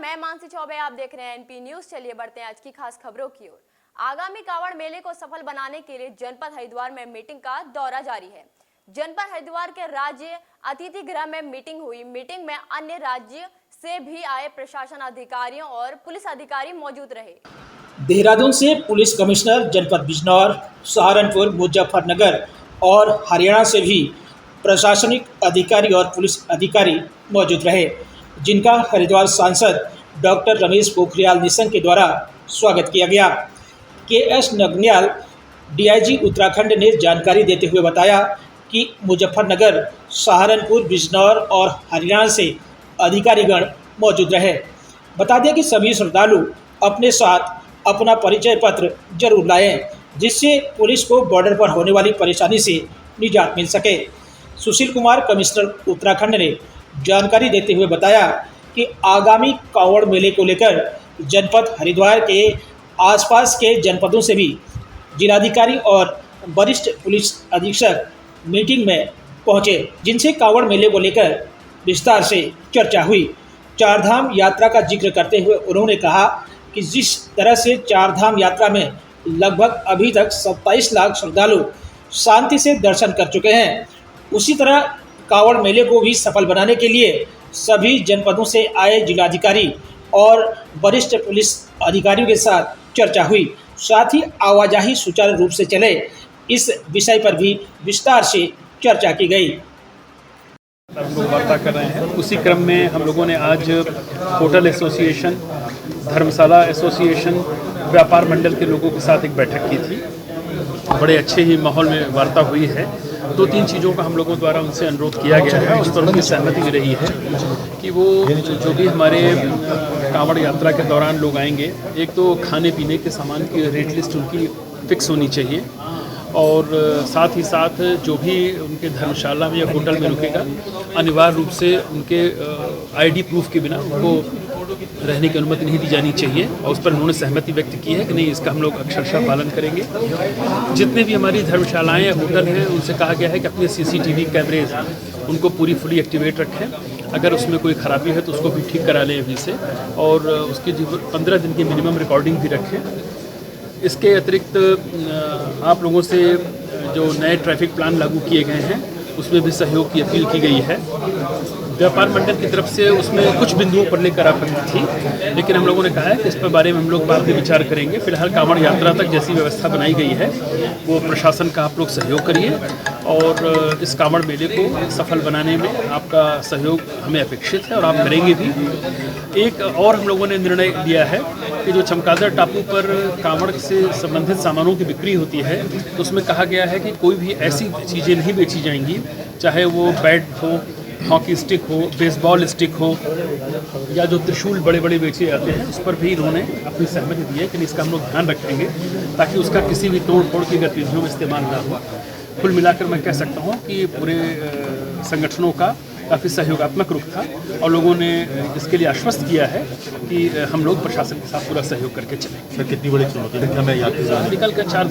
मैं मानसी चौबे, आप देख रहे हैं एनपी न्यूज। चलिए बढ़ते हैं आज की खास खबरों की ओर। आगामी कावड़ मेले को सफल बनाने के लिए जनपद हरिद्वार में मीटिंग का दौरा जारी है। जनपद हरिद्वार के राज्य अतिथि गृह में मीटिंग हुई। मीटिंग में अन्य राज्य से भी आए प्रशासन अधिकारियों और पुलिस अधिकारी मौजूद रहे। देहरादून से पुलिस कमिश्नर जनपद बिजनौर, सहारनपुर, मुजफ्फरनगर और हरियाणा से भी प्रशासनिक अधिकारी और पुलिस अधिकारी मौजूद रहे, जिनका हरिद्वार सांसद डॉक्टर रमेश पोखरियाल निशंक के द्वारा स्वागत किया गया। के.एस. नगन्याल, डीआईजी उत्तराखंड ने जानकारी देते हुए बताया कि मुजफ्फरनगर, सहारनपुर, बिजनौर और हरियाणा से अधिकारीगण मौजूद रहे। बता दें कि सभी श्रद्धालु अपने साथ अपना परिचय पत्र जरूर लाएं, जिससे पुलिस को बॉर्डर पर होने वाली परेशानी से निजात मिल सके। सुशील कुमार, कमिश्नर उत्तराखंड ने जानकारी देते हुए बताया कि आगामी कावड़ मेले को लेकर जनपद हरिद्वार के आसपास के जनपदों से भी जिलाधिकारी और वरिष्ठ पुलिस अधीक्षक मीटिंग में पहुंचे, जिनसे कावड़ मेले को लेकर विस्तार से चर्चा हुई। चारधाम यात्रा का जिक्र करते हुए उन्होंने कहा कि जिस तरह से चारधाम यात्रा में लगभग अभी तक 27 लाख श्रद्धालु शांति से दर्शन कर चुके हैं, उसी तरह कावड़ मेले को भी सफल बनाने के लिए सभी जनपदों से आए जिलाधिकारी और वरिष्ठ पुलिस अधिकारियों के साथ चर्चा हुई। साथ ही आवाजाही सुचारू रूप से चले, इस विषय पर भी विस्तार से चर्चा की गई। हम लोग वार्ता कर रहे हैं। उसी क्रम में हम लोगों ने आज होटल एसोसिएशन, धर्मशाला एसोसिएशन, व्यापार मंडल के लोगों के साथ एक बैठक की थी। बड़े अच्छे ही माहौल में वार्ता हुई है। 2-3 चीज़ों का हम लोगों द्वारा उनसे अनुरोध किया गया है, उस पर उनकी सहमति भी रही है कि वो जो भी हमारे कांवड़ यात्रा के दौरान लोग आएंगे, एक तो खाने पीने के सामान की रेट लिस्ट उनकी फिक्स होनी चाहिए, और साथ ही साथ जो भी उनके धर्मशाला में या होटल में रुकेगा, अनिवार्य रूप से उनके आईडी प्रूफ के बिना उनको रहने की अनुमति नहीं दी जानी चाहिए। और उस पर उन्होंने सहमति व्यक्त की है कि नहीं, इसका हम लोग अक्षरशः पालन करेंगे। जितने भी हमारी धर्मशालाएँ या होटल हैं, उनसे कहा गया है कि अपने CCTV कैमरेज उनको पूरी फुली एक्टिवेट रखें। अगर उसमें कोई खराबी है तो उसको भी ठीक करा लें अभी से, और उसकी 15 दिन की मिनिमम रिकॉर्डिंग भी रखें। इसके अतिरिक्त आप लोगों से जो नए ट्रैफिक प्लान लागू किए गए हैं, उसमें भी सहयोग की अपील की गई है। व्यापार मंडल की तरफ से उसमें कुछ बिंदुओं पर लेकर आपत्ति थी, लेकिन हम लोगों ने कहा है कि इस पर बारे में हम लोग बाद में विचार करेंगे। फिलहाल कांवड़ यात्रा तक जैसी व्यवस्था बनाई गई है, वो प्रशासन का आप लोग सहयोग करिए, और इस कांवड़ मेले को सफल बनाने में आपका सहयोग हमें अपेक्षित है और आप करेंगे भी। एक और हम लोगों ने निर्णय लिया है कि जो चमगादड़ टापू पर कांवड़ से संबंधित सामानों की बिक्री होती है, तो उसमें कहा गया है कि कोई भी ऐसी चीज़ें नहीं बेची जाएंगी, चाहे वो बैट हो, हॉकी स्टिक हो, बेसबॉल स्टिक हो, या जो त्रिशूल बड़े बड़े बेचे जाते हैं, उस पर भी इन्होंने अपनी सहमति दी है कि इसका हम लोग ध्यान रखेंगे ताकि उसका किसी भी तोड़ फोड़ की गतिविधियों में इस्तेमाल ना हो। कुल मिलाकर मैं कह सकता हूँ कि पूरे संगठनों का काफ़ी सहयोगात्मक रुख था, और लोगों ने इसके लिए आश्वस्त किया है कि हम लोग प्रशासन के साथ पूरा सहयोग करके चलें। सर, कितनी बड़ी चुनौती है? निकल कर 4